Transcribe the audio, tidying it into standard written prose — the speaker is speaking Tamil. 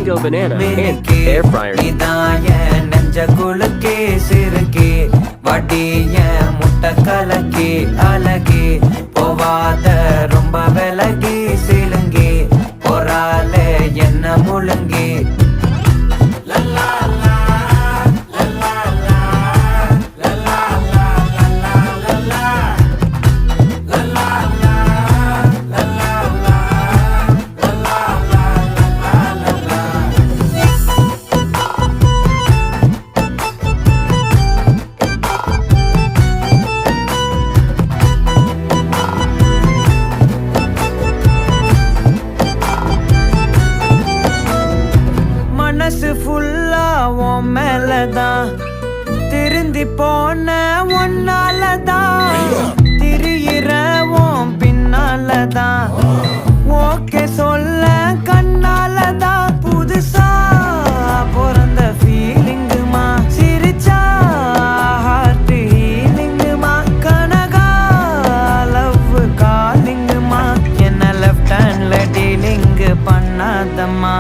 mango banana and air fryer. நெஞ்ச குலுக்கே சிறுக்கே வடிய முட்டை கலக்கி அழகி போவாத ரொம்ப விலகி சிலுங்கி போறாலே என்ன முழுங்கி மனசு ஃபுல்லா உன் மேலதான் திருந்தி போன ஒன்னாலதான் திரியிற உன் பின்னாலதான் ஓகே சொல்ல கண்ணாலதான் புதுசா பிறந்த ஃபீலிங்குமா சிரிச்சா ஹார்ட் ஹீலிங்குமா கனகா லவ் காலிங்குமா என்ன லெஃப்ட் ஹேண்ட்ல டீலிங் பண்ணாதம்மா